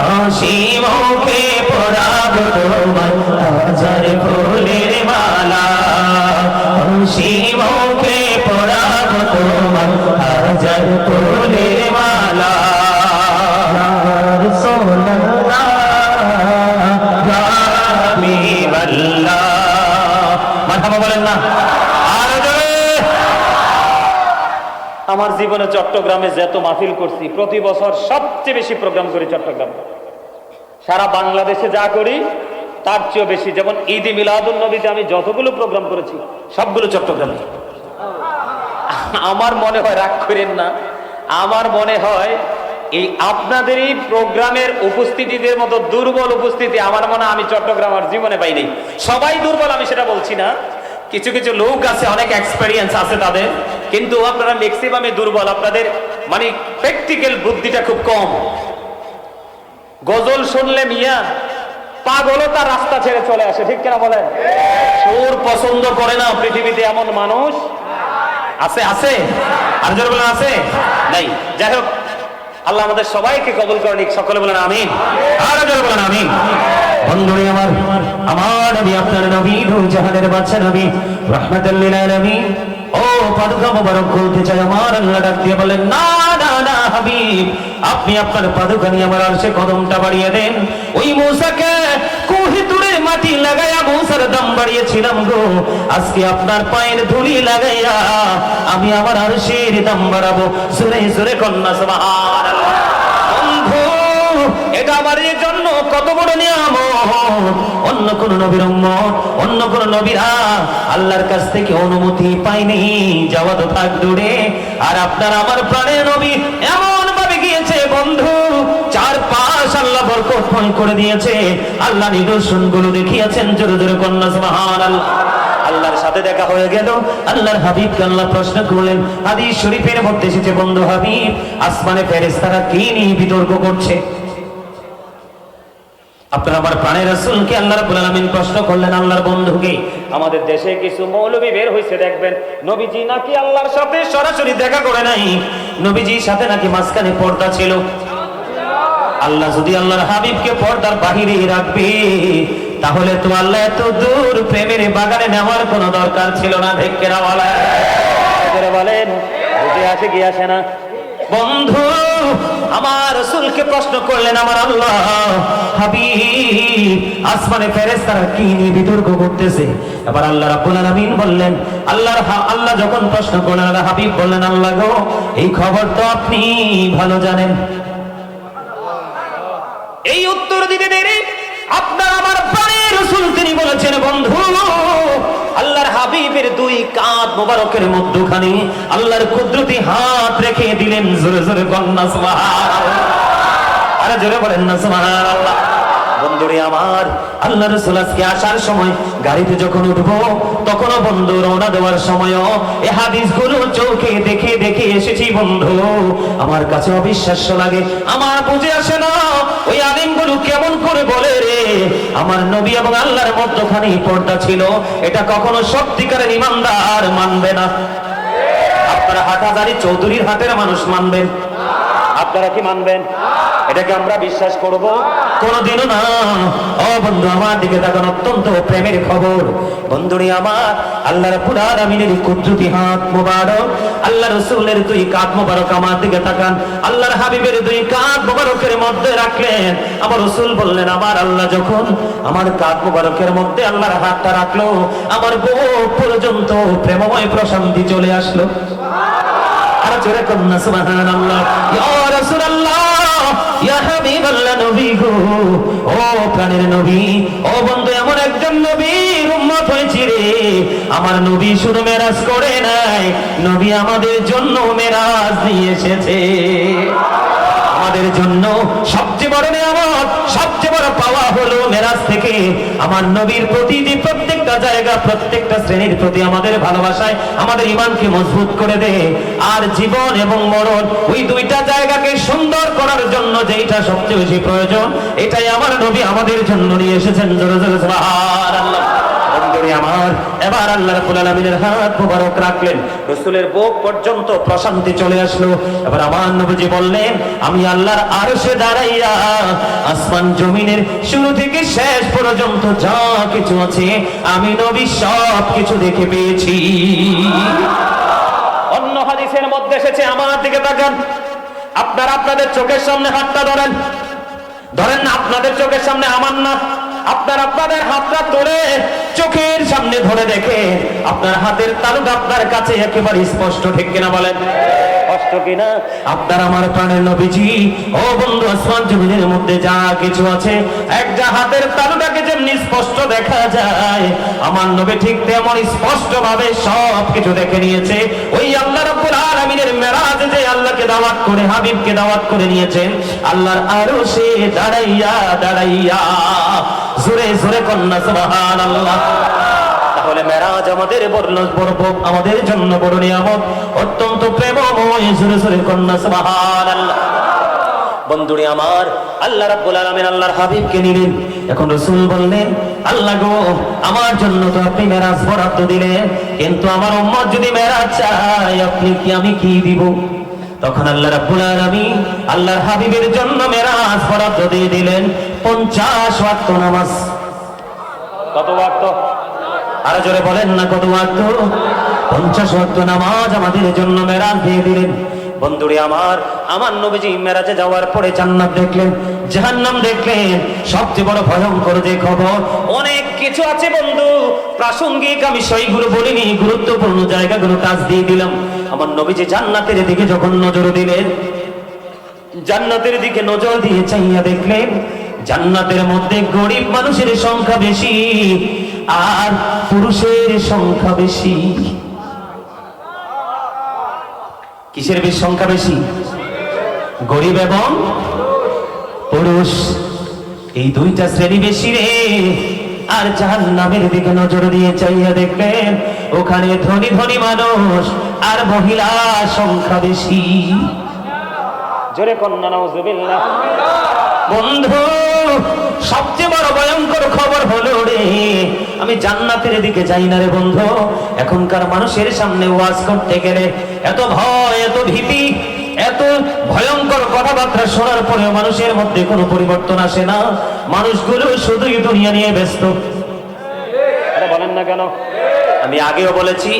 হাসি মুখে পড়াবো তোমায় হাজার ফুলের মালা, হাসি মুখে পড়াবো তোমায় হাজার ফুলের মালা। রাসূলুল্লাহ ইয়া হাবিবাল্লাহ, মারহাবা বলেন না? আর জোরে। আমার জীবনে চট্টগ্রামে যত মাহফিল করছি, প্রতি বছর সবচেয়ে বেশি প্রোগ্রাম করি চট্টগ্রাম। সারা বাংলাদেশে যা করি তার চেয়েও বেশি। যেমন ঈদে মিলাদুন নবীতে আমি যতগুলো প্রোগ্রাম করেছি সবগুলো চট্টগ্রামে। আমার মনে হয়, রাগ করেন না, আমার মনে হয় এই আপনাদের এই প্রোগ্রামের উপস্থিতিদের মতো দুর্বল উপস্থিতি আমার মনে হয় আমি চট্টগ্রাম আর জীবনে পাইনি। সবাই দুর্বল আমি সেটা বলছি না, কিছু কিছু লোক আছে অনেক এক্সপেরিয়েন্স আছে তাদের, কিন্তু আপনারা ম্যাক্সিমামে দুর্বল। আপনাদের মানে প্র্যাকটিক্যাল বুদ্ধিটা খুব কম। গজল শুনলে মিয়া পাগলতা রাস্তা ছেড়ে চলে আসে, ঠিক কিনা বলেন? সুর পছন্দ করে না পৃথিবীতে এমন মানুষ আছে? আছে? আর যারা বলেন আছে? নাই। যাই হোক, আল্লাহ আমাদের সবাইকে কবুল করেন, সকলে বলেন আমিন। আর যারা বলেন আমিন। বন্ধুরে আমার, আমার নবী আপনার নবী, দু জাহানের বাদশা নবী, রাহমাতুল লিল আলামিন, ও পাদুকা মোবারক খুলতে চাই। আমার আল্লাহ ডাক দিয়ে বলেন, না না না হাবিব, আপনি আপনার পাদুকা নিয়ে আমার আরশে কদমটা বাড়িয়ে দেন। ওই মূসাকে কোহে তুলে মাটি লাগাইয়া মূসার দাম বাড়িয়েছিলাম গো, আজকে আপনার পায়ের ধুলি লাগাইয়া আমি আমার আরশের দাম বাড়াবো। সুরে সুরে কন্যা সুবহানাল্লাহ। বন্ধু, এটা আমার জন্য কত বড় নিয়ামত। অন্য কোন নবীর উম্মত, অন্য কোন নবীরা আল্লাহর কাছ থেকে অনুমতি পায়নি, যাওয়া তো থাক দূরে। আর আপনার আমার প্রাণের নবী এমন ভাবে গিয়েছে বন্ধু, চারপাশ আল্লাহ বরকতময় করে দিয়েছে, আল্লাহ নিদর্শন গুলো দেখিয়েছেন। জোরে জোরে কন্যা সুবহানাল্লাহ। আল্লাহর সাথে দেখা হয়ে গেল, আল্লাহর হাবিবকে আল্লাহ প্রশ্ন করলেন। হাদিস শরীফের মধ্যে এসেছে, বন্ধু হাবিব, আসমানে ফেরেশতারা কি নিয়ে বিতর্ক করছে? আপনার আমার প্রাণের রাসূলকে আল্লাহ রাব্বুল আলামিন প্রশ্ন করলেন, আল্লাহর বন্ধুকে। আমাদের দেশে কিছু মৌলবী বের হইছে, দেখবেন নবীজি নাকি আল্লাহর সাথে সরাসরি দেখা করে নাই, নবীজির সাথে নাকি মাঝখানে পর্দা ছিল। আল্লাহ যদি আল্লাহর হাবিবকে পর্দার বাহিরে রাখবে, তাহলে তো আল্লাহ এত দূর প্রেমের বাগানে নেওয়ার কোনো দরকার ছিল না। ঢেকেরা বলেন, বুঝে আসে কি আসে না? বন্ধু আমার রাসূলকে প্রশ্ন করলেন, আমার আল্লাহ হাবিব, আসমানে ফেরেশতারা কি নিয়ে বিতর্ক করতেছে? এবার আল্লাহ রাব্বুল আলামিন বললেন, আল্লাহ যখন প্রশ্ন করলেন, আল্লাহ হাবিব বললেন, আল্লাহ গো, এই খবর তো আপনি ভালো জানেন। এই উত্তর দিতে দেরি আপনার আমার প্রাণের রাসূল তিনি বলেছেন, বন্ধু আল্লাহর হাবিবের দুই কাঁধ মোবারকের মধ্যখানে আল্লাহর কুদরতি হাত রেখে দিলেন। জোরে জোরে কন্যা সুবহানাল্লাহ, আরে জোরে বলেন না সুবহানাল্লাহ। বন্ধুরে আমার, আল্লাহ রাসূল আজকে আসার সময় গাড়িতে যখন উঠবো, তখনও বন্ধু রওনা দেওয়ার সময়ও এই হাদিসগুলো চোখে দেখে দেখে এসেছি। বন্ধু আমার কাছে অবিশ্বাস্য লাগে, আমার বুঝে আসে না ওই আলিমগুলো কেমন করে বলে রে, আমার নবী এবং আল্লাহর মধ্যখানে পর্দা ছিল, এটা কখনো সত্যিকারের ইমানদার মানবে না। আপনারা হাটহাজারী চৌধুরীর হাটের মানুষ মানবেন? আপনারা কি মানবেন? এটাকে আমরা বিশ্বাস করব? কোনদিনও না। ও বন্ধু আমার দিকে তাকান, অত্যন্ত প্রেমের খবর। বন্ধুরে আমার, আল্লাহ রাব্বুল আলামিনের কুদরতি হাত মোবারক, আল্লাহ রাসূলের দুই কাঁধ মোবারক আমার দিকে তাকান, আল্লাহর হাবিবের দুই কাঁধ মোবারকের মধ্যে রাখলেন। আমার রাসূল বললেন, আমার আল্লাহ যখন আমার কাঁধ মোবারকের মধ্যে আল্লাহর হাতটা রাখলো, আমার বুক পর্যন্ত প্রেমময় প্রশান্তি চলে আসলো। আর জোরে কন্যা সুবহানাল্লাহ। ইয়া রাসূলুল্লাহ, ইয়া হাবিবাল্লাহ, নবী গো, ও প্রাণের নবী, ও বন্ধু, এমন একজন নবীর উম্মত হয়েছি রে, আমার নবী শুধু মেরাজ করে নাই, নবী আমাদের জন্য মেরাজ নিয়ে এসেছে। আমাদের জন্য সবচেয়ে বড় নিয়ামত, সবচেয়ে বড় পাওয়া হলো মেরাজ থেকে আমার নবীর প্রতি যে প্রত্যেকটা জায়গা, প্রত্যেকটা শ্রেণীর প্রতি আমাদের ভালোবাসায় আমাদের ঈমানকে মজবুত করে দেয়। আর জীবন এবং মরণ, ওই দুইটা জায়গাকে সুন্দর করার জন্য যেটা সবচেয়ে বেশি প্রয়োজন, এটাই আমার নবী আমাদের জন্য নিয়ে এসেছেন। জোরে জোরে সুবহানাল্লাহ। আমার এবার আল্লাহ রাব্বুল আলামিনের হাত মোবারক রাখলেন, রাসূলের বুক পর্যন্ত প্রশান্তি চলে আসলো। এবার আমার নবীজি বললেন, আমি আল্লাহর আরশে দাঁড়াইয়া আসমান জমিনের শুরু থেকে শেষ পর্যন্ত যা কিছু আছে আমি নবী সব কিছু দেখে পেয়েছি। অন্য হাদিসের মধ্যে এসেছে, আমার দিকে তাকান, আপনারা আপনাদের চোখের সামনে হাতটা ধরেন, ধরেন না আপনাদের চোখের সামনে, আমার না, আপনার আপনাদের হাতটা তোলে চোখের সামনে ধরে দেখে আপনার হাতের তালুটা আপনার কাছে একেবারে স্পষ্ট। ঠিক কিনা বলেন? স্পষ্ট কিনা? আপনার আমার প্রাণের নবীজি, ও বন্ধু, আসমান জমিনের মধ্যে যা কিছু আছে একটা হাতের তালুটাকে যেমনি স্পষ্ট দেখা যায়, আমার নবী ঠিক তেমন স্পষ্ট ভাবে সব কিছু দেখে নিয়েছে। ওই আল্লাহ রাব্বুল আলামিনের মেরাজ যে আল্লাহকে দাওয়াত করে, হাবিবকে দাওয়াত করে নিয়েছেন, আল্লাহর আরশে দাঁড়াইয়া দাঁড়াইয়া। জোরে জোরে কন্যা সুবহানাল্লাহ। তাহলে মেরাজ আমাদের আমাদের জন্য বড় নিয়ামত, অত্যন্ত প্রেমময়। জোরে জোরে কন্যা সুবহানাল্লাহ। বন্ধুরে আমার, আল্লাহ রাব্বুল আলামিন আল্লাহর হাবিবকে নিলেন। এখন রাসূল বললেন, আল্লাহ গো, আমার জন্য তো আপনি মেরাজ বরাদ্দ দিলেন, কিন্তু আমার উম্মত যদি মেরাজ চায় আপনি কি, আমি কি দিব? তখন আল্লাহ রাব্বুল আলামিন আল্লাহর হাবিবের জন্য মেরাজ বরাদ্দ দিয়ে দিলেন 50 ওয়াক্ত নামাজ। কত ওয়াক্ত? আরো জোরে বলেন না, কত ওয়াক্ত? 50 ওয়াক্ত নামাজ আমাদের জন্য মেরাজ দিয়ে দিলেন। বন্ধুরে আমার, আমার নবীজি মেরাজে যাওয়ার পরে জান্নাত দেখলেন, জাহান্নাম দেখলেন। সবচেয়ে বড় ভয়ঙ্কর যে খবর, অনেক কিছু আছে বন্ধু, প্রাসঙ্গিক আমি সেইগুলো বলিনি, গুরুত্বপূর্ণ জায়গাগুলো টাচ দিয়ে দিলাম। আমার নবীজি জান্নাতের দিকে যখন নজর দিলেন, জান্নাতের দিকে নজর দিয়ে চাইয়া দেখলেন জান্নাতের মধ্যে গরিব মানুষের সংখ্যা বেশি আর পুরুষের সংখ্যা বেশি। কিসের বেশি সংখ্যা বেশি? গরিব এবং পুরুষ, এই দুইটা শ্রেণী বেশি রে। আর জাহান্নামের দিকে নজর দিয়ে চাইয়া দেখবেন ওখানে ধনী ধনী মানুষ আর মহিলা সংখ্যা বেশি। জোরে কন্যা নাউজুবিল্লাহ। বন্ধু, সবচেয়ে বড় ভয়ঙ্কর খবর হলো রে, আমি জান্নাতের দিকে যাই না রে বন্ধু। এখনকার মানুষের সামনে ওয়াজ করতে গেলে এত ভয়, এত ভীতি, এত ভয়ঙ্কর কথাবার্তা শোনার পরেও মানুষের মধ্যে কোনো পরিবর্তন আসে না। মানুষগুলো শুধুই দুনিয়া নিয়ে ব্যস্ত। আরে বলেন না কেন? আমি আগেও বলেছি,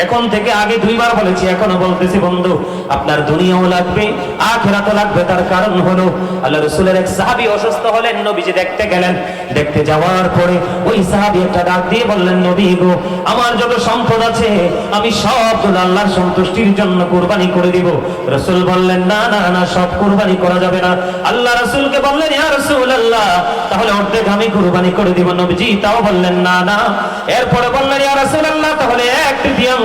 এখন থেকে আগে দুইবার বলেছি, এখনো বলতেছি বন্ধু, আপনার দুনিয়াও লাগবে, আখিরাতও লাগবে। তার কারণ হলো আল্লাহ রাসূলের এক সাহাবী অসুস্থ হলেন, নবীজি দেখতে গেলেন। দেখতে যাওয়ার পরে ওই সাহাবী একটা ডাক দিয়ে বললেন, নবী গো, আমার যত সম্পদ আছে আমি সবগুলো আল্লাহর সন্তুষ্টির জন্য কুরবানি করে দিব। রাসূল বললেন, না না না, সব কুরবানি করা যাবে না। আল্লাহ রাসূলকে বললেন, ইয়া রাসূলুল্লাহ, তাহলে অর্ধেক আমি কুরবানি করে দিব। নবীজি তাও বললেন, না না। এরপরে বললেন, ইয়া রাসূলুল্লাহ, তাহলে 1/3,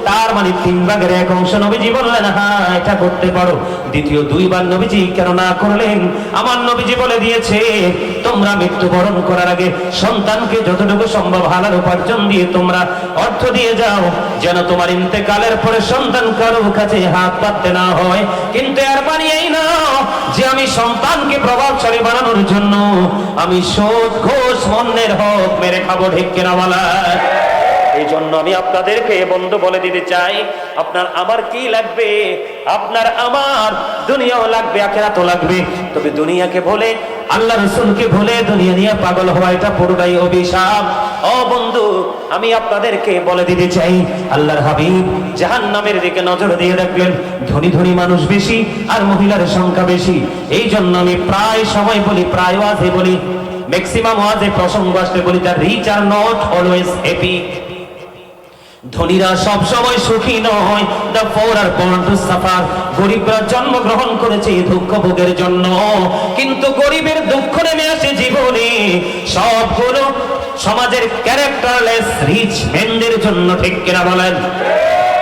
তার মানে 3/1 অংশ। নবীজি বললেন, হ্যাঁ এটা করতে পারো। দ্বিতীয় দুইবার নবীজি কেন না করলেন? আমার নবীজি বলে দিয়েছে, তোমরা মৃত্যুবরণ করার আগে সন্তানকে যতটুকু সম্ভব হালাল উপার্জন দিয়ে তোমরা অর্থ দিয়ে যাও, যেন তোমার ইন্তেকালের পরে সন্তান কারো কাছে হাত পাততে না হয়। কিন্তু এর মানে এই না যে আমি সন্তানকে প্রভাবশালী বানানোর জন্য আমি সুদ, ঘুষ, অন্যের হক মেরে খাবো। ঠিক কিনা বলা? এই জন্য আমি আপনাদেরকে বন্ধু বলে দিতে চাই, আপনার আমার কি লাগবে? আপনার আমার দুনিয়াও লাগবে, আখিরাতও লাগবে। তবে দুনিয়াকে ভুলে, আল্লাহ রাসূলকে ভুলে দুনিয়া নিয়ে পাগল হওয়া, এটা পুরোটাই অভিশাপ। ও বন্ধু, আমি আপনাদেরকে বলে দিতে চাই, আল্লাহর হাবিব জাহান্নামের দিকে নজর দিয়ে দেখলেন ধনী ধনী মানুষ বেশি আর মহিলার সংখ্যা বেশি। এই জন্য আমি প্রায় সময় বলি, প্রায় ওয়াজে বলি, ম্যাক্সিমাম ওয়াজে প্রসঙ্গ আসলে বলি, the rich are not always happy. ধনীরা সব সময় সুখী নয়, the poor are born to suffer. গরিবরা জন্মগ্রহণ করেছে দুঃখ ভোগের জন্য, কিন্তু গরিবের দুঃখ নেমে আসে জীবনে সবগুলো সমাজের ক্যারেক্টারলেস রিচ ম্যানদের জন্য। ঠিক কিনা বলেন?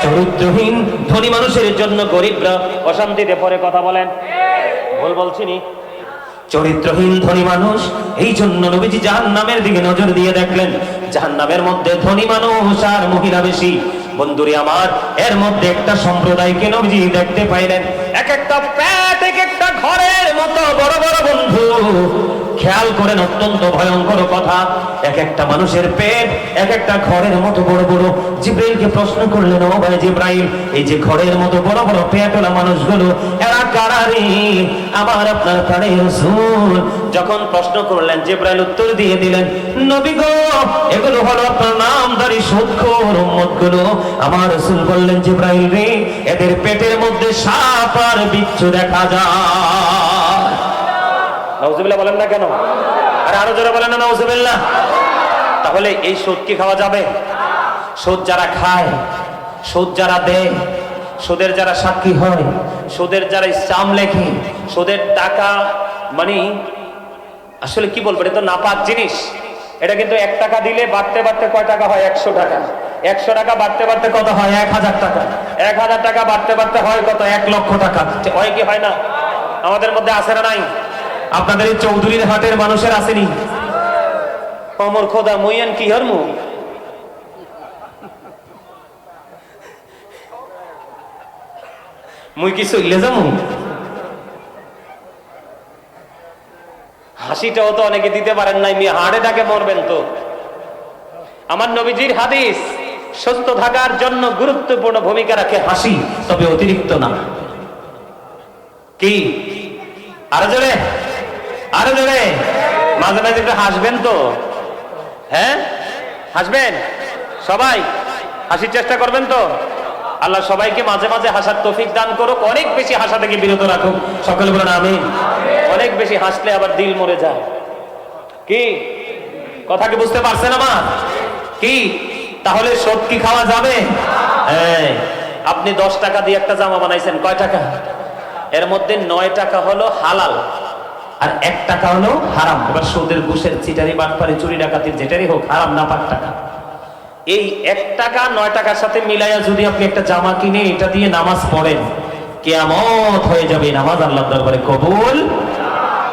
চরিত্রহীন ধনী মানুষের জন্য গরিবরা অশান্তিতে পড়ে। কথা বলেন, ভুল বলছিনি? চরিত্রহীন ধনী মানুষ। এই জন্য নবীজি জাহান্নামের দিকে নজর দিয়ে দেখলেন জাহান্নামের মধ্যে ধনী মানুষ আর মহিলা বেশি। বন্ধুরে আমার, এর মধ্যে একটা সম্প্রদায়কে নবীজি দেখতে পাইলেন, এক একটা পেট এক একটা ঘরের মতো বড় বড়। বন্ধু খেয়াল করেন, অত্যন্ত ভয়ঙ্কর কথা। এক একটা মানুষের পেট এক একটা ঘরের মতো বড় বড়। জিবরাইলকে প্রশ্ন করলেন, ও ভাই জিবরাইল, এই যে ঘরের মতো বড় বড় পেটওয়ালা মানুষগুলো এরা কারা রে? আমার আপনার প্রাণের রাসূল যখন প্রশ্ন করলেন, জিবরাইল উত্তর দিয়ে দিলেন, নবী গো, এগুলো হলো আপনার নামধারী সুদখোর উম্মতগুলো। আমার রাসূল বললেন, জিবরাইল রে, এদের পেটের মধ্যে সাপ আর বিচ্ছু দেখা যায়। নাউজুবিল্লাহ বলেন না কেন? আর আরো জোরে বলেন না নাউজুবিল্লাহ। তাহলে এই সুদ কি খাওয়া যাবে? সুদ যারা খায়, সুদ যারা দেয়, সুদের যারা সাক্ষী হয়, সুদের যারা ইসলাম লেখে, সুদের টাকা মানে আসলে কি বলবো, এটা তো নাপাক জিনিস। এটা কিন্তু 1 টাকা দিলে বাড়তে বাড়তে কয় টাকা হয়? 100 টাকা। 100 টাকা বাড়তে বাড়তে কত হয়? 1000 টাকা। 1000 টাকা বাড়তে বাড়তে হয় কত? 1 লক্ষ টাকা। হয় কি হয় না? আমাদের মধ্যে আছে না নাই? আপনাদের এই চৌধুরীর হাটের মানুষের আসেনি? অমর খোদা মুইয়ান কি হরমু, মুই কি চলে যামু? হাসিটাও তো অনেকে দিতে পারেন নাই, মেয়ে হাড়ে ডাকে মরবেন তো। আমার নবীজির হাদিস সুস্থ থাকার জন্য গুরুত্বপূর্ণ ভূমিকা রাখে হাসি, তবে অতিরিক্ত না। কি? আরো জোরে, আরো জোরে। মাঝে মাঝে একটু হাসবেন তো, হ্যাঁ হাসবেন সবাই, হাসির চেষ্টা করবেন তো। আল্লাহ সবাইকে মাঝে মাঝে হাসার তৌফিক দান করুক, অনেক বেশি হাসা থেকে বিরত রাখুক। সকলে বলেন আমিন। অনেক বেশি হাসলে আবার দিল মরে যায়। কি কথা কি বুঝতে পারছেন আমার? কি তাহলে সুদ কি খাওয়া যাবে? হ্যাঁ। আপনি 10 টাকা দিয়ে একটা জামা বানাইছেন, কয় টাকা? এর মধ্যে 9 টাকা হলো হালাল আর 1 টাকা হলো হারাম। এবার সুদের, ঘুষের, চিটারি, বাটপারি, চুরি, ডাকাতির যেটারই হোক হারাম, না পাক টাকা। এই 1 টাকা 9 টাকার সাথে মিলাইয়া যদি আপনি একটা জামা কিনে এটা দিয়ে নামাজ পড়েন, কিয়ামত হয়ে যাবে, নামাজ আল্লাহর দরবারে কবুল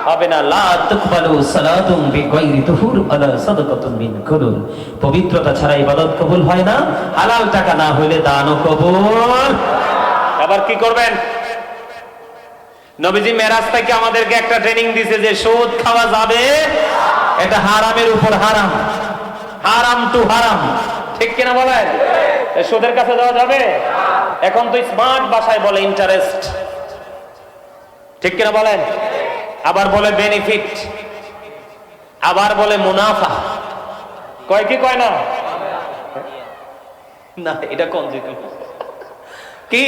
হবে না। লা তুকবালু সালাতুন বিগাইরি তুহুর ওয়ালা সাদাকাতুন মিন কুলুল। পবিত্রতা ছাড়া ইবাদত কবুল হয় না, হালাল টাকা না হইলে দানও কবুল। আবার কি করবেন? নবীজি মেরাজ থেকে আমাদেরকে একটা ট্রেনিং দিয়েছে যে সুদ খাওয়া যাবে, এটা হারামের উপর হারাম, হারাম টু হারাম, ঠিক কিনা বলেন? সুদের কাছে যাওয়া যাবে? এখন তো স্মার্ট ভাষায় বলে ইন্টারেস্ট, ঠিক কিনা বলেন? আবার বলে বেনিফিট, আবার বলে মুনাফা, কয় কি কয় না? না, এটা কোন কি?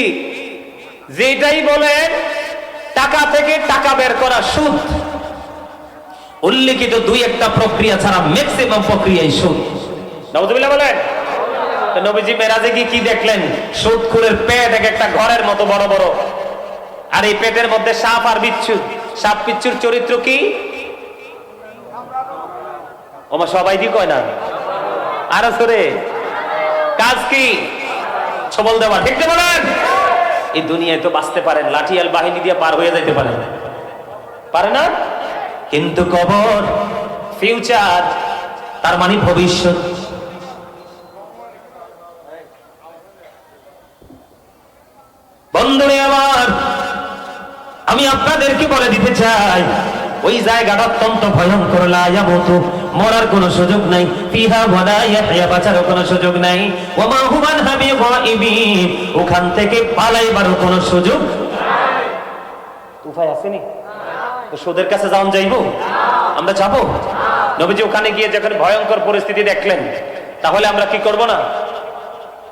যেটাই বলেন টাকা থেকে টাকা বের করা সুদ। উল্লেখিত 2-1টা প্রক্রিয়া ছাড়া ম্যাক্সিমাম প্রক্রিয়াই সুদ। নাউজুবিল্লাহ বলেন। নবীজি মেরাজে কি দেখলেন? সুদখোরের পেট একটা ঘরের মতো বড় বড়, আর এই পেটের মধ্যে সাপ আর বিচ্ছু। সাপ বিচ্ছুর চরিত্র কি? ওমা সবাই কি কয় না? আর সরে কাজ কি? সবল দেওয়া, ঠিক না বলেন? এই দুনিয়ায় তো বাঁচতে পারেন, লাঠিয়াল বাহিনী দিয়ে পার হয়ে যেতে পারেন, পারে না? কিন্তু কবর, ফিউচার, তার মানে ভবিষ্যৎ। বন্ধুরে আমার, আমি আপনাদেরকে বলে দিতে চাই, ওই জায়গাটা অত্যন্ত ভয়ঙ্কর। লা ইয়ামুতু, মরার কোনো সুযোগ নাই। ফিহা ওয়ালা ইয়াহইয়া, বাঁচারও কোনো সুযোগ নাই। ওয়া মা হুম আনহা বিগাইবিন, ওখান থেকে পালাইবারও কোনো সুযোগ নাই। উপায় আসেনি তো সুদের কাছে যাওন যাইবো? আমরা যাবো? নবীজি ওখানে গিয়ে যখন ভয়ঙ্কর পরিস্থিতি দেখলেন, তাহলে আমরা কি করব না?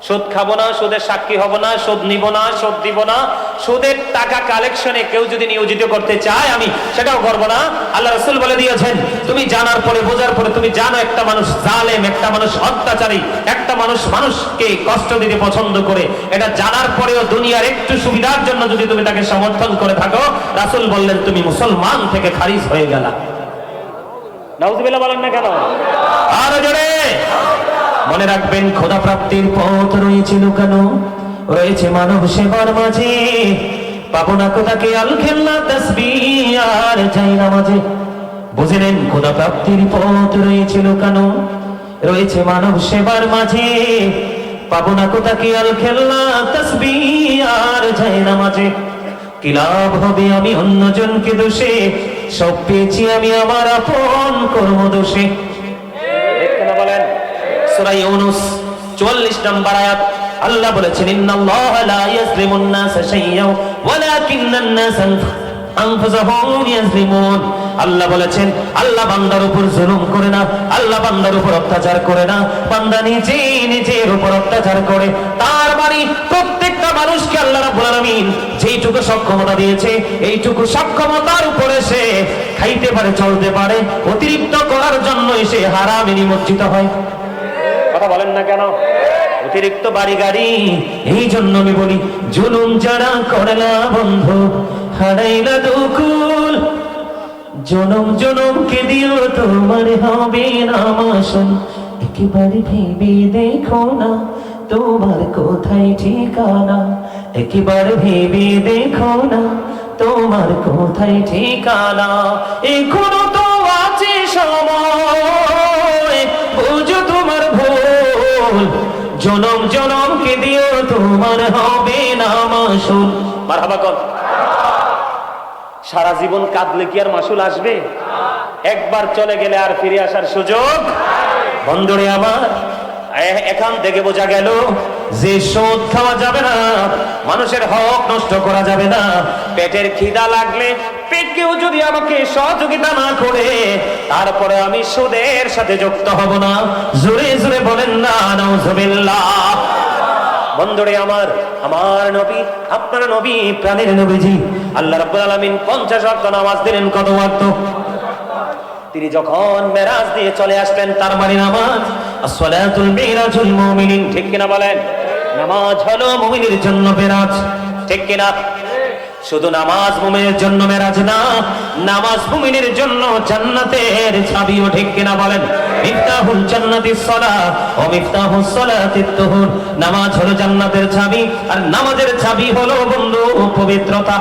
সুদ খাবো না, সুদের সাক্ষী হব না, সুদ নিব না, সুদ দিব না। সুদের টাকা কালেকশনে কেউ যদি নিয়োজিত করতে চায়, আমি সেটাও করব না। আল্লাহ রাসূল বলে দিয়েছেন, তুমি জানার পরে, বোঝার পরে তুমি জানো একটা মানুষ জালেম, একটা মানুষ অত্যাচারী, একটা মানুষ মানুষকে কষ্ট দিতে পছন্দ করে, এটা জানার পরেও দুনিয়ার একটু সুবিধার জন্য যদি তুমি তাকে সমর্থন করে থাকো, রাসূল বললেন তুমি মুসলমান থেকে খারিজ হয়ে গেলা। নাউজুবিল্লাহ বলেন না কেন? আরো জোরে মনে রাখবেন, খোদা প্রাপ্তির পথ রয়েছে লুকানো, রয়েছে মানব সেবার মাঝে। পাবো না খোদাকে আল খেলনা, তাসবিহ আর যাই নামাজে। বুঝলেন, খোদা প্রাপ্তির পথ রয়েছে লুকানো, রয়েছে মানব সেবার মাঝে। পাবো না খোদাকে আল খেলনা, তাসবিহ আর যাই নামাজে। কি লাভ হবে আমি অন্যজনকে দোষে, সব পেয়েছি আমি আমার আপন কর্ম দোষে। বলেন সূরা ইউনূস 44 নম্বর আয়াত, আল্লাহ বলেছেন, ইন্নাল্লাহা লা ইয়াজলিমুন নাসা শাইয়্যান ওয়ালাকিন্নান নাসা আনফুসাহুম ইয়াজলিমুন। আল্লাহ বলেছেন, আল্লাহ বান্দার উপর জুলুম করে না, আল্লাহ বান্দার উপর অত্যাচার করে না, বান্দা নিজের উপর অত্যাচার করে। তার মানে প্রত্যেকটা মানুষকে আল্লাহ রাব্বুল আলামিন যেইটুকু সক্ষমতা দিয়েছে, এইটুকু সক্ষমতার উপরে সে খাইতে পারে, চলতে পারে। অতিরিক্ত করার জন্য সে হারামে নিমজ্জিত হয়। কথা বলেন না কেন? অতিরিক্ত বাড়ি গাড়ি। এই জন্য আমি বলি, জুলুম যারা করে না বন্ধু, হারাইলা দুকুল, জনম জনমকে দিও তোমার হবে না মাসুল। একেবারে ভেবে দেখো না তোমার কোথায় ঠিকানা, একেবারে ভেবে দেখো না তোমার কোথায় ঠিকানা। এখনো তো আছে সময়, বুঝো তোমার ভুল, জনম জনমকে দিও তোমার হবে না মাসুল। মারহাবা কর। সারা জীবন কাঁদলে কি আর মাসুল আসবে? একবার চলে গেলে আর ফিরে আসার সুযোগ। বন্ধুরে আমার, এখান থেকে বোঝা গেল যে সুদ খাওয়া যাবে না, মানুষের হক নষ্ট করা যাবে না। পেটের খিদা লাগলে পেটকেও যদি আমাকে সহযোগিতা না করে, তারপরে আমি সুদের সাথে যুক্ত হব না। জোরে জোরে বলেন না নাউজুবিল্লাহ। বন্ধুরে আমার, আমার নবী, আপনার নবী, প্রাণের নবীজি আল্লাহ রাব্বুল আলামিন 50 ওয়াক্ত নামাজ দিলেন। কত ওয়াক্ত? তিনি যখন মেরাজ দিয়ে চলে আসলেন, তার মানে নামাজ আসসালাতুল মিরাজুল মুমিনিন, ঠিক কিনা বলেন? নামাজ হলো মুমিনের জন্য মেরাজ, ঠিক কিনা? শুধু নামাজ মুমিনের জন্য মেরাজ না, নামাজ মুমিনের জন্য জান্নাতের চাবিও, ঠিক কিনা বলেন? মিফতাহুল জান্নাতিস সালাহ ও মিফতাহুস সালাতিত তুহুর। নামাজ হলো জান্নাতের চাবি, আর নামাজের চাবি হলো বন্ধু পবিত্রতা।